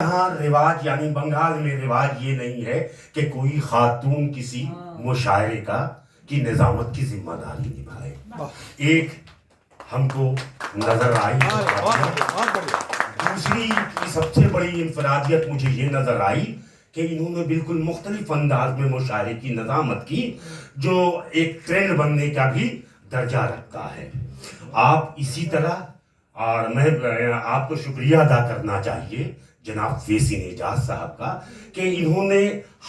یہاں رواج یعنی بنگال میں رواج یہ نہیں ہے کہ کوئی خاتون کسی مشاعرے کی نظامت کی ذمہ داری نبھائے. ایک ہم کو نظر آئی. دوسری سب سے بڑی انفرادیت مجھے یہ نظر آئی کہ انہوں نے بالکل مختلف انداز میں مشاعرے کی نظامت کی جو ایک ٹرینڈ بننے کا بھی درجہ رکھتا ہے. آپ اسی طرح اور میں آپ کو شکریہ ادا کرنا چاہیے جناب فیض اعجاز صاحب کا کہ انہوں نے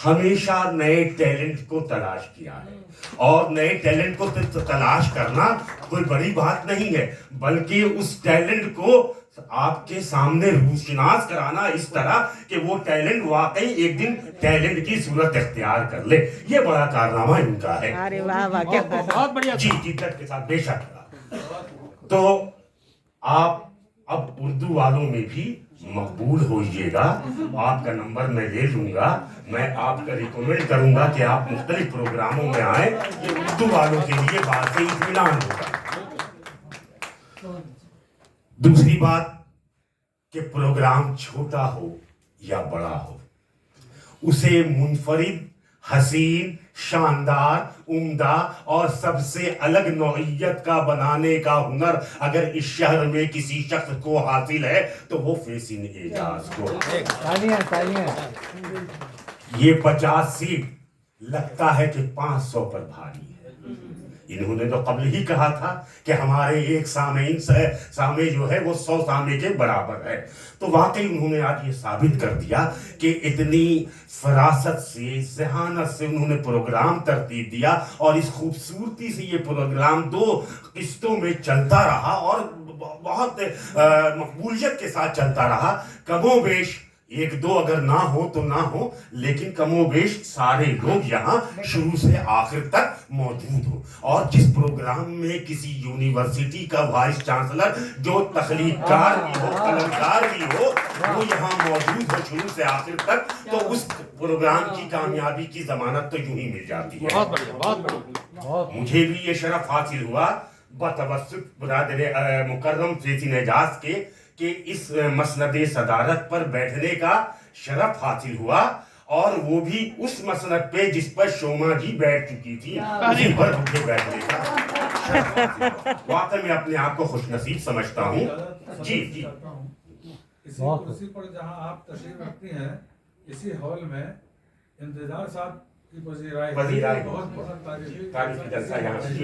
ہمیشہ نئے ٹیلنٹ کو تلاش کیا ہے. اور نئے ٹیلنٹ کو تلاش کرنا کوئی بڑی بات نہیں ہے بلکہ اس ٹیلنٹ کو آپ کے سامنے روشناس کرانا اس طرح کہ وہ ٹیلنٹ واقعی ایک دن ٹیلنٹ کی صورت اختیار کر لے. یہ بڑا کارنامہ ان کا ہے. بہت بڑھیا. جی جدت کے ساتھ بے شک. تو آپ اب اردو والوں میں بھی مقبول ہوئیے گا. آپ کا نمبر میں لے لوں گا. میں آپ کا ریکمینڈ کروں گا کہ آپ مختلف پروگراموں میں آئیں. یہ اردو والوں کے لیے بات سے اطمینان ہوگا. دوسری بات کہ پروگرام چھوٹا ہو یا بڑا ہو اسے منفرد، حسین، شاندار، عمدہ اور سب سے الگ نوعیت کا بنانے کا ہنر اگر اس شہر میں کسی شخص کو حاصل ہے تو وہ فیض اعجاز کو. یہ 50 سیٹ لگتا ہے کہ 500 پر بھاری ہے. انہوں نے تو قبل ہی کہا تھا کہ ہمارے ایک سامع جو ہے وہ 100 سامع کے برابر ہے. تو واقعی انہوں نے آج یہ ثابت کر دیا کہ اتنی فراست سے، ذہانت سے انہوں نے پروگرام ترتیب دیا اور اس خوبصورتی سے یہ پروگرام 2 قسطوں میں چلتا رہا اور بہت مقبولیت کے ساتھ چلتا رہا. کم و بیش 1-2 اگر نہ ہو تو نہ ہو لیکن کم و بیش سارے لوگ یہاں شروع سے آخر تک موجود ہو. اور جس پروگرام میں کسی یونیورسٹی کا وائس چانسلر جو تخلیق کار بھی ہو، قلمکار بھی ہو، وہ یہاں موجود ہو شروع سے آخر تک تو اس پروگرام کی کامیابی کی ضمانت تو یوں ہی مل جاتی ہے. مجھے بھی یہ شرف حاصل ہوا بتوسط برادر مکرم فیض اعجاز کے کہ اس مسند صدارت پر بیٹھنے کا شرف حاصل ہوا اور وہ بھی اس مسند پہ جس پر شوما جی بیٹھ چکی تھی اسی پر مجھے بیٹھنے کا شرف حاصل ہوا. واقعی میں اپنے آپ کو خوش نصیب سمجھتا ہوں. جی جی. اسی کرسی پر جہاں آپ تشریف رکھتی ہیں اسی ہال میں انتظار صاحب کی وزیر آئے تاریخی جلسہ یہاں سے.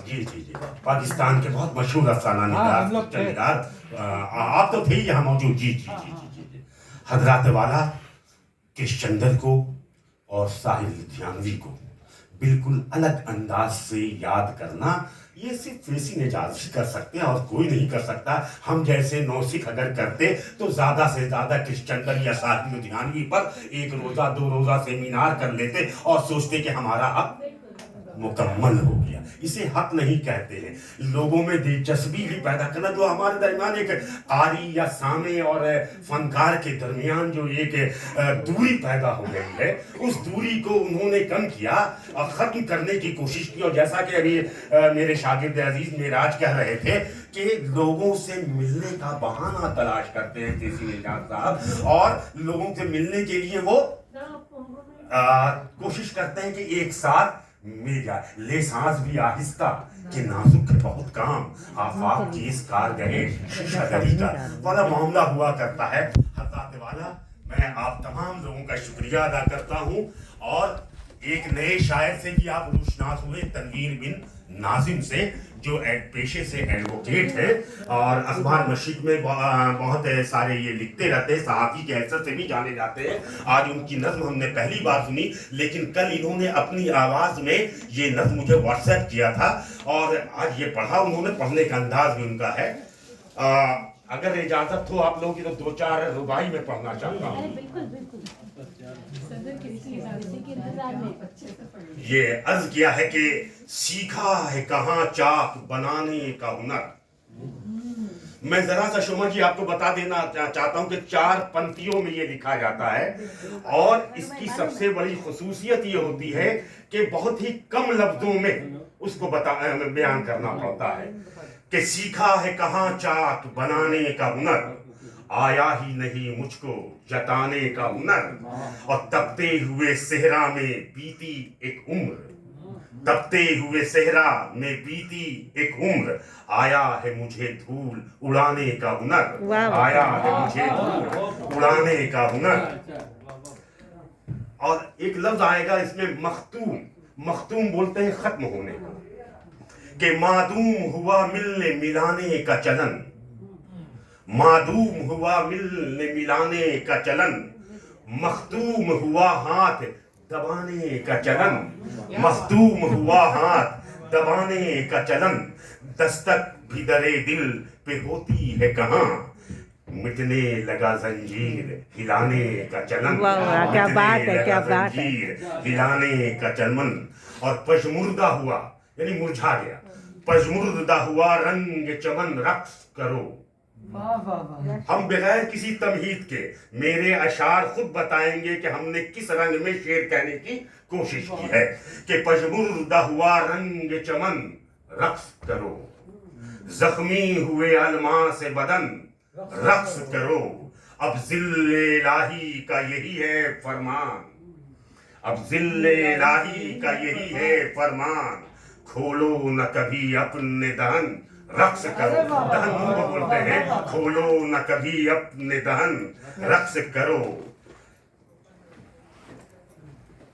جی جی جی. پاکستان کے بہت مشہور افسانہ نگار آپ تو تھے یہاں موجود. جی جی جی جی جی. حضرات والا کرش چندر کو اور ساحل لدھیانوی کو بالکل الگ انداز سے یاد کرنا یہ صرف فیض اعجاز ہی کر سکتے ہیں اور کوئی نہیں کر سکتا. ہم جیسے نوسکھ اگر کرتے تو زیادہ سے زیادہ کرش چندر یا ساحل لدھیانوی پر 1 روزہ 2 روزہ سیمینار کر لیتے اور سوچتے کہ ہمارا حق مکمل ہو گیا. اسے حق نہیں کہتے ہیں. لوگوں میں دلچسپی بھی پیدا کرنا جو ہمارے درمیان ایک قاری یا سامع اور فنکار کے درمیان جو ایک دوری پیدا ہو گئی ہے اس دوری کو انہوں نے کم کیا اور ختم کرنے کی کوشش کی. اور جیسا کہ ابھی میرے شاگرد عزیز معراج کہہ رہے تھے کہ لوگوں سے ملنے کا بہانہ تلاش کرتے ہیں فیض اعجاز صاحب اور لوگوں سے ملنے کے لیے وہ کوشش کرتے ہیں کہ ایک ساتھ مل جائے. لے سانس بھی آہستہ کہ نازک بہت کام آفاق کی اس کارگاہ شیشہ گری کا والا معاملہ ہوا کرتا ہے. حضرات والا میں آپ تمام لوگوں کا شکریہ ادا کرتا ہوں اور ایک نئے شاعر سے بھی آپ روشناس ہوئے تنویر بن ناظم سے جو پیشے سے ایڈوکیٹ ہے اور اخبار مشرق میں بہت سارے یہ لکھتے رہتے ہیں، صحافی کے حیثیت سے بھی جانے جاتے ہیں. آج ان کی نظم ہم نے پہلی بار سنی لیکن کل انہوں نے اپنی آواز میں یہ نظم مجھے واٹس ایپ کیا تھا اور آج یہ پڑھا. انہوں نے پڑھنے کا انداز بھی ان کا ہے. اگر اجازت ہو آپ لوگوں کی تو 2-4 رباعی میں پڑھنا چاہتا ہوں. یہ عرض کیا ہے کہ سیکھا ہے کہاں چاک بنانے کا ہنر. میں ذرا سا شوما جی آپ کو بتا دینا چاہتا ہوں کہ 4 پنکتیوں میں یہ لکھا جاتا ہے اور اس کی سب سے بڑی خصوصیت یہ ہوتی ہے کہ بہت ہی کم لفظوں میں اس کو بیان کرنا پڑتا ہے کہ سیکھا ہے کہاں چاک بنانے کا ہنر آیا ہی نہیں مجھ کو جتانے کا ہنر، اور تپتے ہوئے صحرا میں بیتی ایک عمر، تپتے ہوئے صحرا میں بیتی ایک عمر، آیا ہے مجھے دھول اڑانے کا ہنر، آیا ہے مجھے دھول اڑانے کا ہنر۔ اور ایک لفظ آئے گا اس میں مختوم، مختوم بولتے ہیں ختم ہونے کا، کہ معدوم ہوا ملنے ملانے کا چلن، معدوم ہوا ملنے ملانے کا چلن، مختوم ہوا ہاتھ دبانے کا چلن، مختوم ہوا ہاتھ دبانے کا چلن، دستک بھی درے دل پہ ہوتی ہے کہاں، مٹنے لگا زنجیر ہلانے کا چلن، کیا بات ہے، کیا مٹنے لگا بات ہے۔ زنجیر ہلانے کا چلن، اور پژمردہ ہوا یعنی مرجھا گیا، پژمردہ ہوا رنگ چمن رقص کرو۔ ہم بغیر کسی تمہید کے میرے اشعار خود بتائیں گے کہ ہم نے کس رنگ میں شعر کہنے کی کوشش کی ہے، کہ پژمردہ ہوا رنگ چمن رقص کرو، زخمی ہوئے الماس بدن رقص کرو، اب ذل الہی کا یہی ہے فرمان، اب ذل الہی کا یہی ہے فرمان، کھولو نہ کبھی اپنے دہن رقص کرو، دہن منہ کو بولتے ہیں، کھولو نہ کبھی اپنے دہن رقص کرو،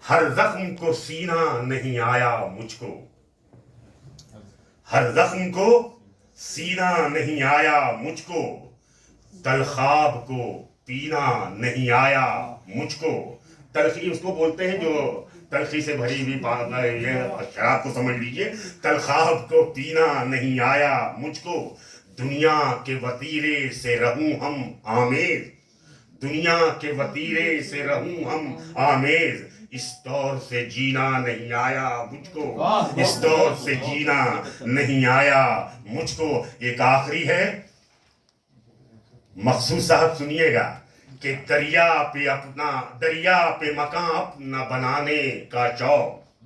ہر زخم کو سینا نہیں آیا مجھ کو، ہر زخم کو سینا نہیں آیا مجھ کو، تلخاب کو پینا نہیں آیا مجھ کو، تلخی اس کو بولتے ہیں جو تلخی سے بھری ہوئی یہ شراب کو سمجھ لیجئے، تلخاب کو پینا نہیں آیا مجھ کو، دنیا کے وتیرے سے رہوں ہم آمیز، دنیا کے وتیرے سے رہوں ہم آمیز، اس دور سے جینا نہیں آیا مجھ کو، اس دور سے جینا نہیں آیا مجھ کو۔ ایک آخری ہے، مخصوص صاحب سنیے گا، کہ دریا پہ مکان اپنا بنانے کا شوق،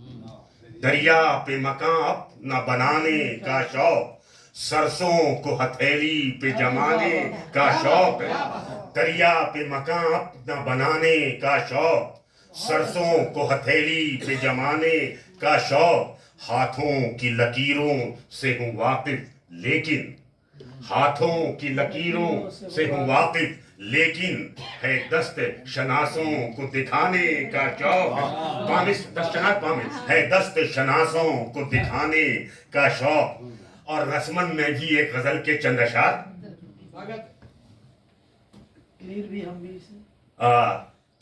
دریا پہ مکان اپنا بنانے کا شوق، سرسوں کو ہتھیلی پہ جمانے کا شوق، دریا پہ مکان اپنا بنانے کا شوق، سرسوں کو ہتھیلی پہ جمانے کا شوق، ہاتھوں کی لکیروں سے ہوں واقف لیکن، ہاتھوں کی لکیروں سے ہوں واقف لیکن، ہے دست شناسوں کو دکھانے کا شوق، ہے دست شناسوں کو دکھانے کا شوق۔ اور رسمن میں بھی ایک غزل کے چند اشعار،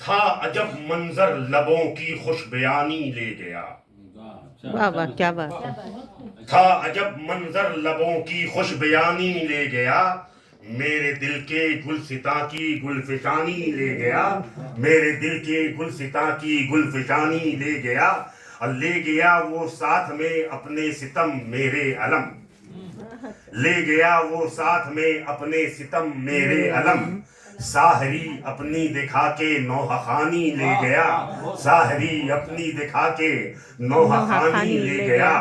تھا عجب منظر لبوں کی خوش بیانی لے گیا، واہ واہ، کیا بات ہے۔ تھا عجب منظر لبوں کی خوش بیانی لے گیا، میرے دل کے گلستاں کی گلفشانی لے گیا، میرے دل کے گلستاں کی گلفشانی لے گیا، اور لے گیا وہ ساتھ میں اپنے ستم میرے علم، لے گیا وہ ساتھ میں اپنے ستم میرے علم، ساحری اپنی دکھا کے نوحہ خانی لے گیا، ساحری اپنی دکھا کے نوحہ خانی لے گیا،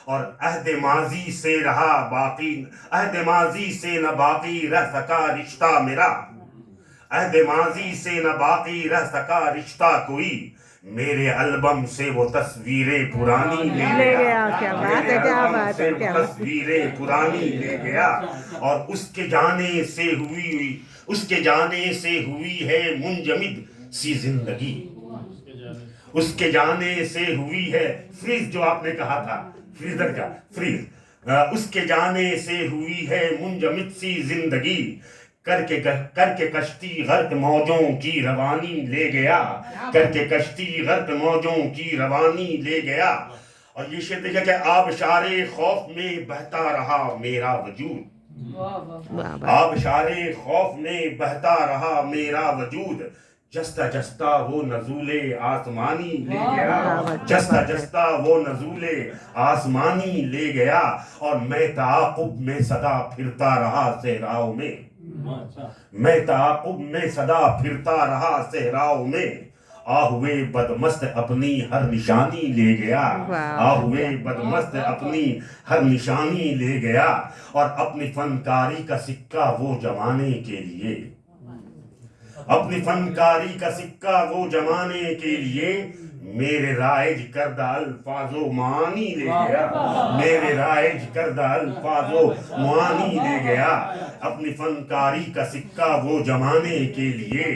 اور عہد ماضی سے رہا باقی، عہد ماضی سے نہ باقی رہ سکا رشتہ میرا، عہد ماضی سے نہ باقی رہ سکا رشتہ کوئی، میرے البم سے وہ تصویریں پرانی لے گیا، کیا بات ہے، کیا بات ہے، کیا بات ہے۔ تصویریں پرانی لے گیا، اور اس کے جانے سے ہوئی، اس کے جانے سے ہوئی ہے منجمد سی زندگی، اس کے جانے سے ہوئی ہے، فریز جو آپ نے کہا تھا، فریزر کا فریز، اس کے جانے سے ہوئی ہے منجمد سی زندگی، کر کے کشتی غرق موجوں کی روانی لے گیا، کر کے کشتی غرق موجوں کی روانی لے گیا، اور یہ شعر دیکھا کہ آبشار خوف میں بہتا رہا میرا وجود، آبشار خوف میں بہتا رہا میرا وجود، جستا جستا وہ نزول آسمانی لے گیا، جستا جستا وہ نزول آسمانی لے گیا، اور میں تعاقب میں صدا پھرتا رہا صحراؤں میں، میں تعاقب میں صدا پھرتا رہا صحراؤں میں، آہوے بدمست اپنی ہر نشانی لے گیا، آہوے بدمست اپنی ہر نشانی لے گیا، اور اپنی فنکاری کا سکہ وہ جمانے کے لیے، اپنی فنکاری کا سکہ وہ جمانے کے لیے میرے رائج کردہ الفاظ و معانی لے گیا، میرے رائج کردہ الفاظ و معانی لے گیا، اپنی فنکاری کا سکہ وہ جمانے کے لیے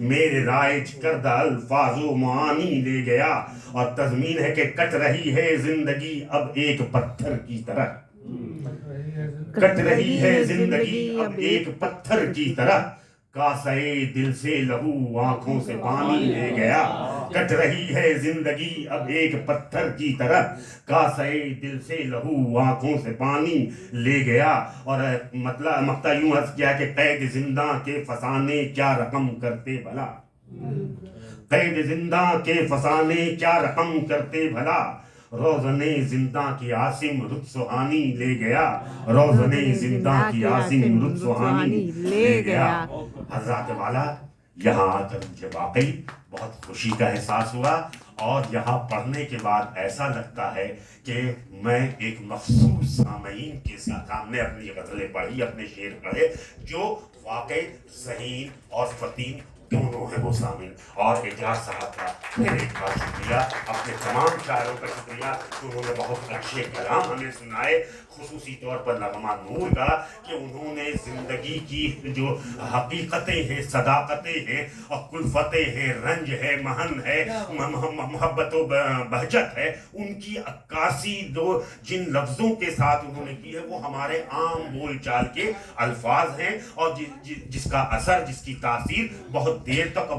میرے رائج کردہ الفاظ و معانی لے گیا، اور تضمین ہے کہ کٹ رہی ہے زندگی اب ایک پتھر کی طرح، کٹ رہی ہے زندگی اب ایک پتھر کی طرح، کاسے دل سے لہو آنکھوں سے پانی لے گیا، کٹ رہی ہے زندگی اب ایک پتھر کی طرح، کاسے دل سے لہو آنکھوں سے پانی لے گیا۔ اور مطلب مقطع یوں عرض کیا کہ قید زنداں کے فسانے کیا رقم کرتے بھلا، قید زنداں کے فسانے کیا رقم کرتے بھلا، روزن زنداں کی عاصم رت سہانی لے گیا، روزن زنداں کی عاصم رت سہانی لے گیا۔ حضرات والا، یہاں آ کر مجھے واقعی بہت خوشی کا احساس ہوا، اور یہاں پڑھنے کے بعد ایسا لگتا ہے کہ میں ایک مخصوص سامعین کے سامنے اپنی غزلیں پڑھی، اپنے شعر پڑھے، جو واقعی ذہین اور فطین دونوں ہیں وہ سامعین۔ اور اعجاز صاحب کا پھر ایک بار شکریہ، اپنے تمام شاعروں کا شکریہ کہ انہوں نے بہت اچھے کلام ہمیں سنائے، خصوصی طور پر نغمہ نور کا، کہ انہوں نے زندگی کی جو حقیقتیں ہیں، صداقتیں ہیں اور کلفتیں ہیں، رنج ہے، محن ہے، محبت و بہجت ہے، ان کی عکاسی جو جن لفظوں کے ساتھ انہوں نے کی ہے وہ ہمارے عام بول چال کے الفاظ ہیں، اور جس کا اثر، جس کی تاثیر بہت دیر تک